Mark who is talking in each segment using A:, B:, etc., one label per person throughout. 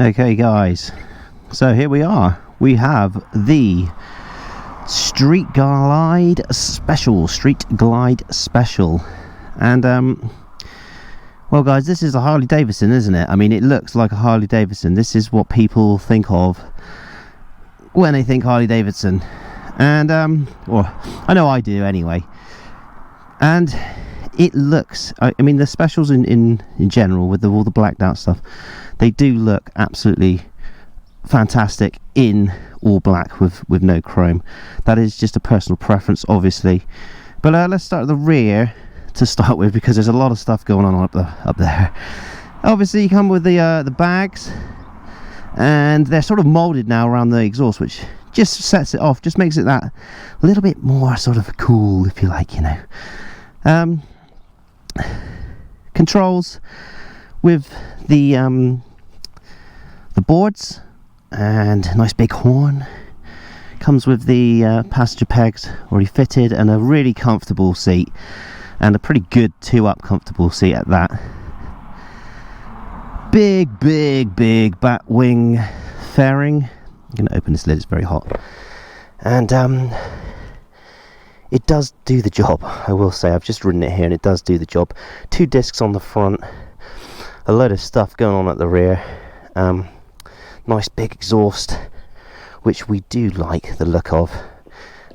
A: Okay guys, so here we are. We have the Street Glide Special. And well guys, this is a Harley Davidson, isn't it? I mean, it looks like a Harley Davidson. This is what people think of when they think Harley Davidson. And or I know I do anyway. And it looks, I mean, the specials in general with all the blacked out stuff, they do look absolutely fantastic in all black with no chrome. That is just a personal preference, obviously. But let's start at the rear to start with, because there's a lot of stuff going on up there. Obviously, you come with the bags, and they're sort of molded now around the exhaust, which just sets it off, just makes it that a little bit more sort of cool, if you like, you know. Controls with the boards and a nice big horn. Comes with the passenger pegs already fitted and a really comfortable seat, and a pretty good 2-up comfortable seat at that. Big bat wing fairing. I'm going to open this lid, it's very hot. And it does do the job, I will say. I've just ridden it here and it does do the job. 2 discs on the front, a load of stuff going on at the rear. Nice big exhaust, which we do like the look of,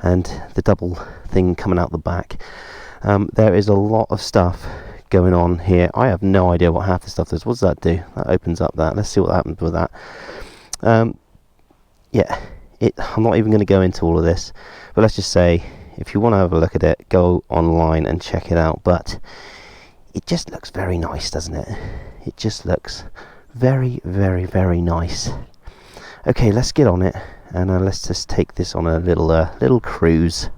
A: and the double thing coming out the back. There is a lot of stuff going on here. I have no idea what half the stuff is. What does that do? That opens up that. Let's see what happens with that. Yeah, I'm not even going to go into all of this, but let's just say, if you want to have a look at it, go online and check it out. But it just looks very nice, doesn't it? It just looks very nice. Okay, let's get on it, and let's just take this on a little cruise.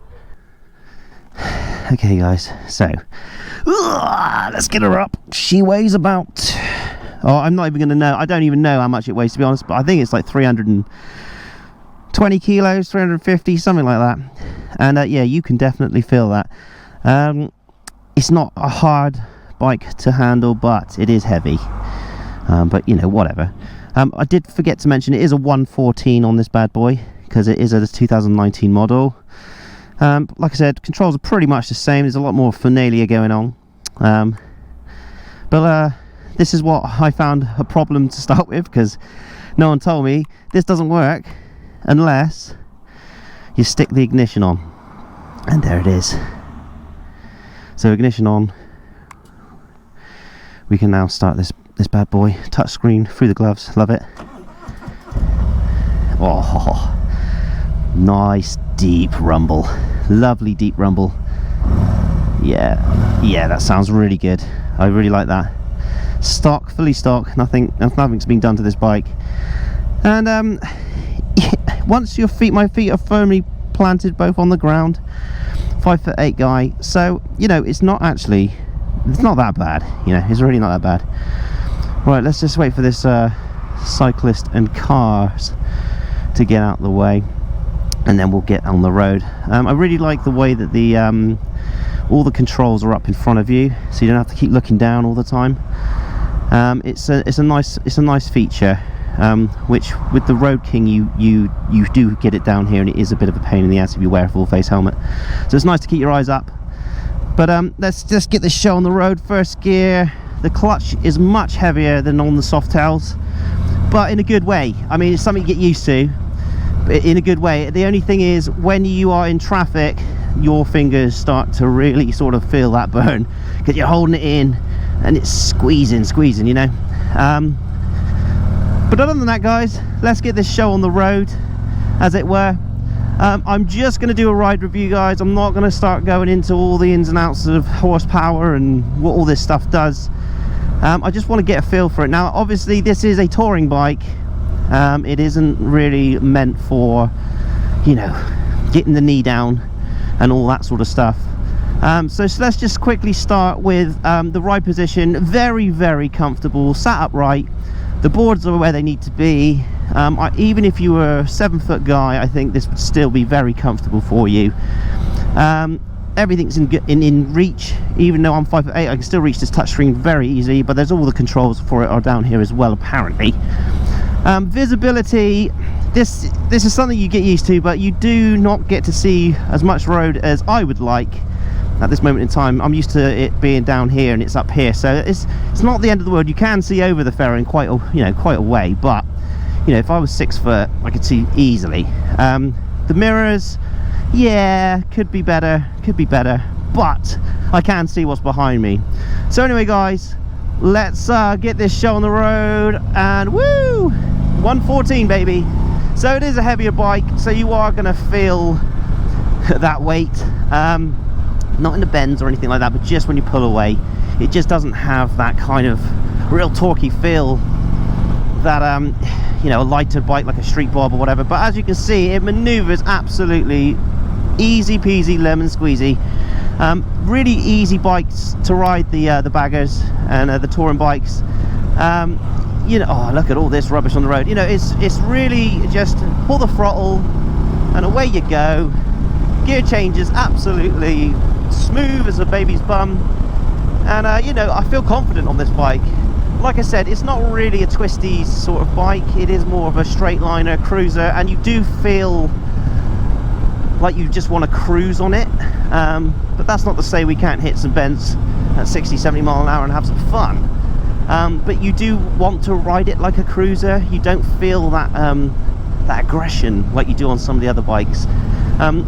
A: Okay guys, so let's get her up. She weighs about, I'm not even going to know, I don't even know how much it weighs, to be honest, but I think it's like 320 kilos, 350, something like that. And yeah, you can definitely feel that. It's not a hard bike to handle, but it is heavy. But you know, whatever. I did forget to mention it is a 114 on this bad boy, because it is a 2019 model. Like I said, controls are pretty much the same. There's a lot more finalia going on. But this is what I found a problem to start with, because no one told me this doesn't work unless you stick the ignition on. And there it is. So ignition on. We can now start this bad boy. Touchscreen through the gloves. Love it. Oh, nice deep rumble. Lovely deep rumble. Yeah, that sounds really good. I really like that. Stock, fully stock. Nothing's been done to this bike. And once my feet are firmly planted both on the ground, 5'8" guy. So you know, it's not that bad. You know, it's really not that bad. Right, let's just wait for this cyclist and cars to get out of the way, and then we'll get on the road. I really like the way that the all the controls are up in front of you, so you don't have to keep looking down all the time. It's a nice feature, which with the Road King you do get it down here, and it is a bit of a pain in the ass if you wear a full face helmet. So it's nice to keep your eyes up. But let's just get this show on the road. First gear. The clutch is much heavier than on the Softails, but in a good way. I mean, it's something you get used to, but in a good way. The only thing is, when you are in traffic, your fingers start to really sort of feel that burn, because you're holding it in and it's squeezing, you know. But other than that, guys, let's get this show on the road, as it were. I'm just going to do a ride review, guys. I'm not going to start going into all the ins and outs of horsepower and what all this stuff does. I just want to get a feel for it. Now, obviously, this is a touring bike. It isn't really meant for, you know, getting the knee down and all that sort of stuff. So let's just quickly start with the ride position. Very comfortable, sat upright. The boards are where they need to be. Even if you were a 7-foot guy, I think this would still be very comfortable for you. Everything's in reach. Even though I'm 5'8", I can still reach this touchscreen very easily, but there's all the controls for it are down here as well, apparently. Visibility, this is something you get used to, but you do not get to see as much road as I would like at this moment in time. I'm used to it being down here and it's up here, so it's not the end of the world. You can see over the ferry in quite a way, but if I was 6 foot, I could see easily. The mirrors, yeah, could be better, but I can see what's behind me. So anyway, guys, let's get this show on the road, and woo, 114, baby. So it is a heavier bike, so you are gonna feel that weight, not in the bends or anything like that, but just when you pull away, it just doesn't have that kind of real torquey feel that a lighter bike like a street bob or whatever. But as you can see, it maneuvers absolutely easy peasy lemon squeezy. Really easy bikes to ride, the baggers and the touring bikes. Oh, look at all this rubbish on the road. It's really just pull the throttle and away you go. Gear changes absolutely smooth as a baby's bum, and I feel confident on this bike. Like I said, it's not really a twisty sort of bike, it is more of a straight liner cruiser, and you do feel like you just want to cruise on it, but that's not to say we can't hit some bends at 60-70 mile an hour and have some fun. But you do want to ride it like a cruiser. You don't feel that that aggression like you do on some of the other bikes,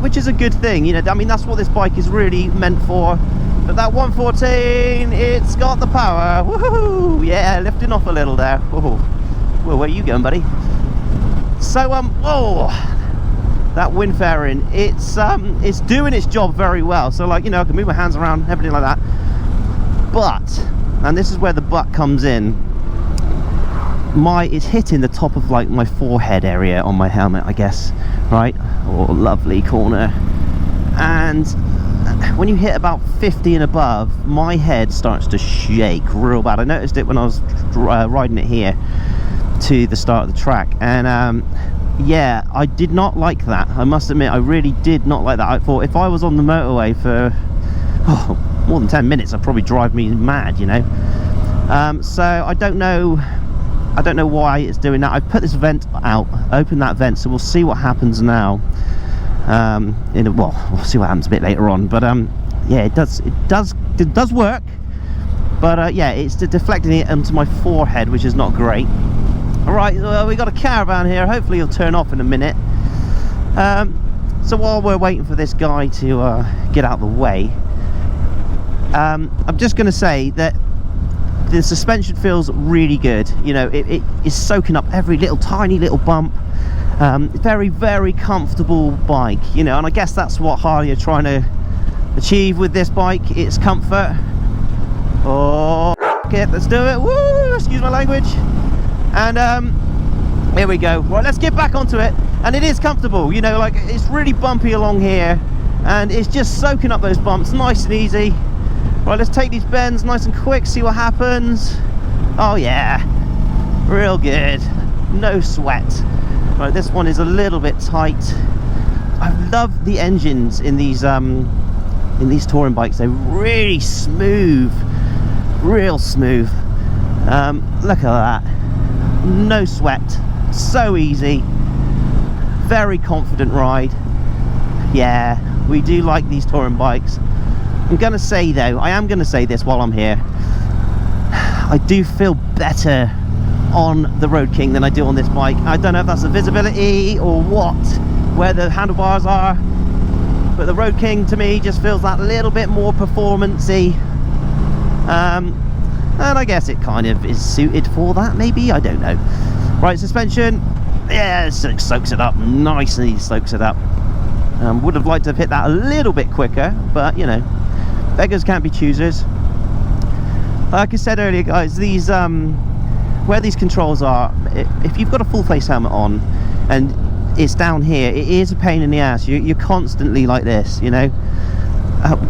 A: which is a good thing. I mean, that's what this bike is really meant for. But that 114, it's got the power. Woohoo! Yeah, lifting off a little there. Whoa, where are you going, buddy? So that wind fairing, it's doing its job very well. So I can move my hands around, everything like that. But, and this is where the but comes in, it's hitting the top of my forehead area on my helmet, I guess, right? Lovely corner. And when you hit about 50 and above, my head starts to shake real bad. I noticed it when I was riding it here to the start of the track, and yeah, I did not like that. I must admit, I really did not like that. I thought if I was on the motorway for more than 10 minutes, I'd probably drive me mad, so I don't know why it's doing that. I've put this vent out, opened that vent, so we'll see what happens now. We'll see what happens a bit later on, but yeah, it does work, but yeah, it's deflecting it onto my forehead, which is not great. All right, well, we got a caravan here. Hopefully he'll turn off in a minute. So while we're waiting for this guy to get out of the way, I'm just going to say that the suspension feels really good. It is soaking up every tiny little bump. Very, very comfortable bike, and I guess that's what Harley are trying to achieve with this bike. It's comfort. Okay, let's do it. Woo! Excuse my language. And here we go. Right, let's get back onto it. And it is comfortable, it's really bumpy along here, and it's just soaking up those bumps nice and easy. Right, let's take these bends nice and quick, see what happens. Oh yeah, real good, no sweat. Right, this one is a little bit tight. I love the engines in these touring bikes. They're really smooth, real smooth. Look at that, no sweat, so easy, very confident ride. Yeah, we do like these touring bikes. I'm gonna say though, I am gonna say this while I'm here, I do feel better on the Road King than I do on this bike. I don't know if that's the visibility or what, where the handlebars are, but the Road King to me just feels that little bit more performance-y, and I guess it kind of is suited for that, maybe, I don't know. Right, suspension, yeah, it soaks it up, nicely soaks it up. Would have liked to have hit that a little bit quicker, but beggars can't be choosers. Like I said earlier, guys, these where these controls are, if you've got a full face helmet on and it's down here, it is a pain in the ass. You're constantly like this,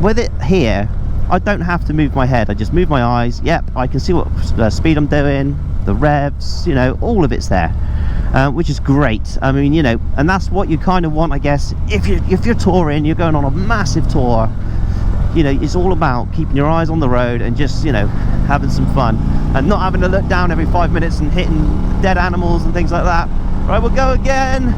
A: with it here, I don't have to move my head, I just move my eyes. Yep, I can see what speed I'm doing, the revs, all of it's there, which is great. I mean, and that's what you kind of want, I guess, if you're touring, you're going on a massive tour. you know, it's all about keeping your eyes on the road and just, you know, having some fun and not having to look down every 5 minutes and hitting dead animals and things like that. Right, we'll go again.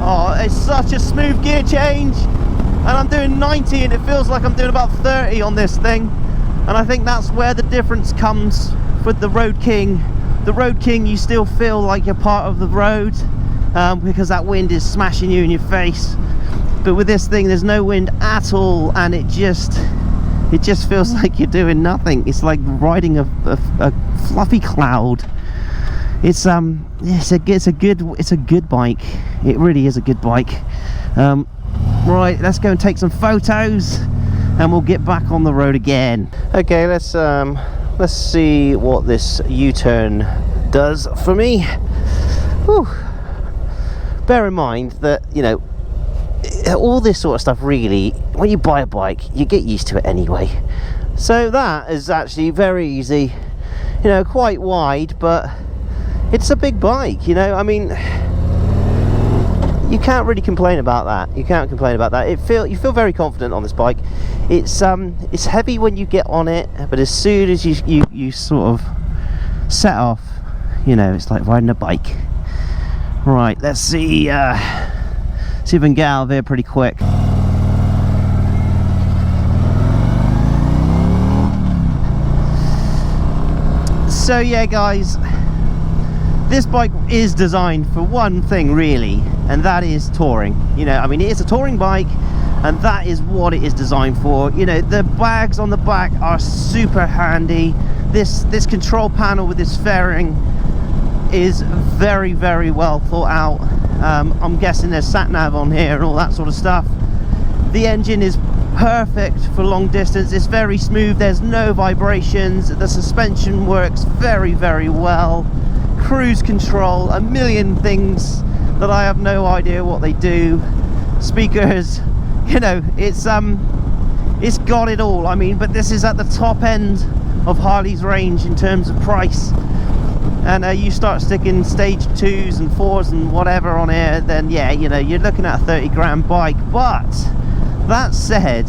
A: Oh, it's such a smooth gear change, and I'm doing 90 and it feels like I'm doing about 30 on this thing. And I think that's where the difference comes with the Road King. The Road King, you still feel like you're part of the road, because that wind is smashing you in your face. But with this thing, there's no wind at all, and it just feels like you're doing nothing. It's like riding a fluffy cloud. It's a good bike. It really is a good bike. Right, let's go and take some photos, and we'll get back on the road again. Okay, let's see what this U-turn does for me. Whew. Bear in mind that, you know, all this sort of stuff, really, when you buy a bike, you get used to it anyway. So that is actually very easy. You know, quite wide, but it's a big bike, you know. I mean, you can't really complain about that. You can't complain about that. You feel very confident on this bike. It's heavy when you get on it, but as soon as you sort of set off, you know, it's like riding a bike. Right, let's see if we can get out of here pretty quick. So yeah, guys, this bike is designed for one thing really, and that is touring. You know, I mean, it is a touring bike, and that is what it is designed for. You know, the bags on the back are super handy. This control panel with this fairing is very, very well thought out. I'm guessing there's sat nav on here and all that sort of stuff. The engine is perfect for long distance. It's very smooth. There's no vibrations. The suspension works very, very well. Cruise control, a million things that I have no idea what they do. Speakers, you know, it's got it all. I mean, but this is at the top end of Harley's range in terms of price. And you start sticking stage 2s and 4s and whatever on here, then yeah, you know, you're looking at a 30 grand bike. But that said,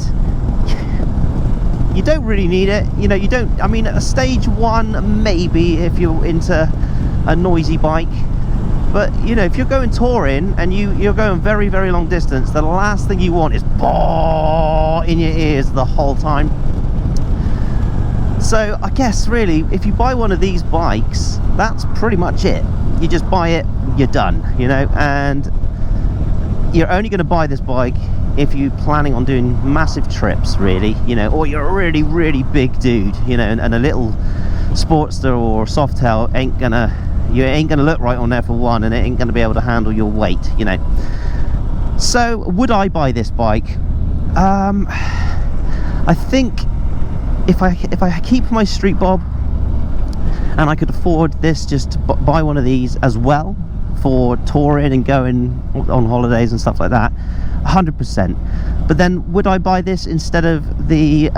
A: you don't really need it. You know, you don't. I mean, a stage 1 maybe if you're into a noisy bike, but you know, if you're going touring and you're going very, very long distance, the last thing you want is in your ears the whole time. So I guess really, if you buy one of these bikes, that's pretty much it. You just buy it, you're done, you know. And you're only going to buy this bike if you're planning on doing massive trips, really, you know, or you're a really, really big dude, you know, and a little Sportster or Softail ain't gonna look right on there for one, and it ain't gonna be able to handle your weight, you know. So would I buy this bike? I think if I keep my street bob and I could afford this, just to buy one of these as well for touring and going on holidays and stuff like that, 100%. But then would I buy this instead of the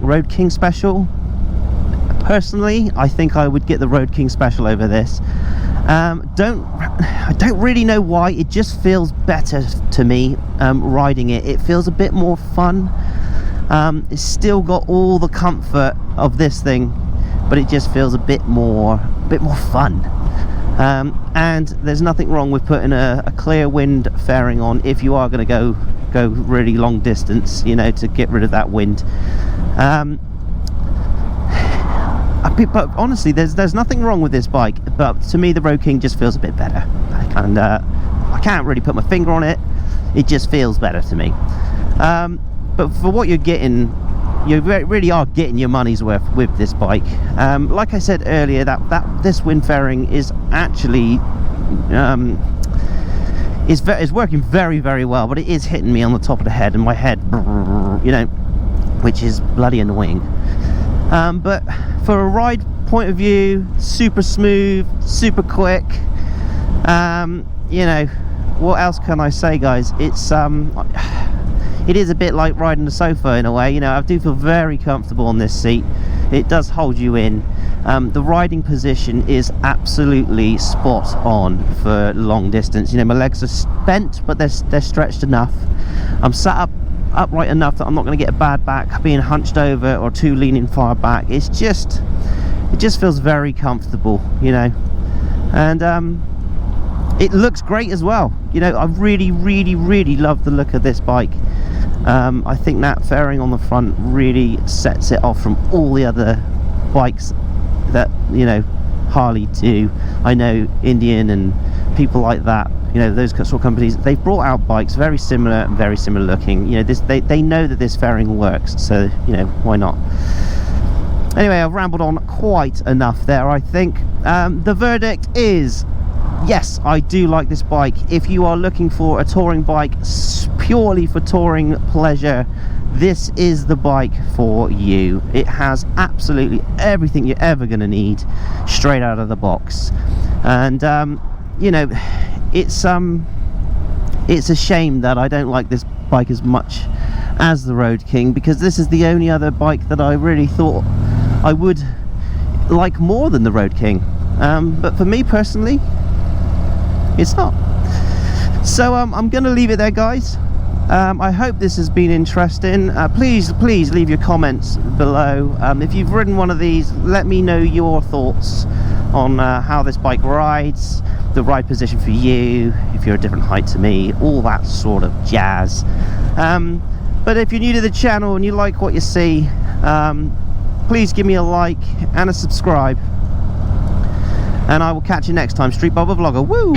A: Road King Special? Personally, I think I would get the Road King Special over this. I don't really know why. It just feels better to me riding it. It feels a bit more fun. It's still got all the comfort of this thing, but it just feels a bit more fun. And there's nothing wrong with putting a clear wind fairing on if you are going to go really long distance, you know, to get rid of that wind. But honestly, there's nothing wrong with this bike, but to me the Road King just feels a bit better, and I can't really put my finger on it. It just feels better to me. But for what you're getting, you really are getting your money's worth with this bike. Like I said earlier, this wind fairing is actually is working very, very well, but it is hitting me on the top of the head and my head, you know, which is bloody annoying. But for a ride point of view, super smooth, super quick. You know, what else can I say, guys? It is a bit like riding the sofa in a way. You know, I do feel very comfortable on this seat. It does hold you in. The riding position is absolutely spot on for long distance. You know, my legs are bent, but they're stretched enough. I'm sat up upright enough that I'm not going to get a bad back being hunched over or too leaning far back. It just feels very comfortable, you know, and it looks great as well. You know, I really love the look of this bike. I think that fairing on the front really sets it off from all the other bikes that, you know, Harley do. I know Indian and people like that, you know, those sort of companies, they've brought out bikes very similar and very similar looking. You know, this they know that this fairing works, so, you know, why not? Anyway, I've rambled on quite enough there, I think. The verdict is, yes, I do like this bike. If you are looking for a touring bike purely for touring pleasure, this is the bike for you. It has absolutely everything you're ever going to need straight out of the box. And you know, it's a shame that I don't like this bike as much as the Road King, because this is the only other bike that I really thought I would like more than the Road King. But for me personally, it's not. So I'm gonna leave it there, guys. I hope this has been interesting. Please leave your comments below. If you've ridden one of these, let me know your thoughts on how this bike rides, the ride position for you, if you're a different height to me, all that sort of jazz. But if you're new to the channel and you like what you see, please give me a like and a subscribe, and I will catch you next time. Street Barber Vlogger, woo!